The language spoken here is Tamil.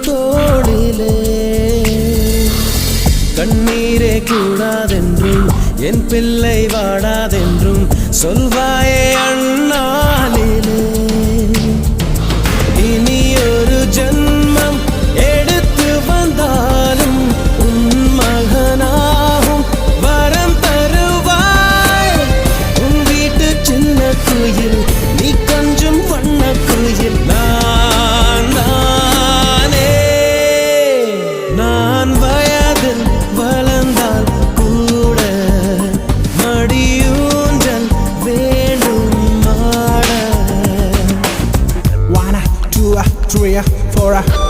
தோளிலே கண்ணீரே கூடாதென்றும் என் பிள்ளை வாடாதென்றும் சொல்வாயே அண்ணாலிலே இனி ஒரு ஜன்மம் எடுத்து வந்தாலும் உன் மகனாகும் வரம் தருவாய் உன் வீட்டு சின்ன குயில் நீ கொஞ்சம் வண்ண குயில் நான் வயதில் வளர்ந்தால் கூட மடியூஞ்சல் வேண்டும் ஆட 1 2 3 4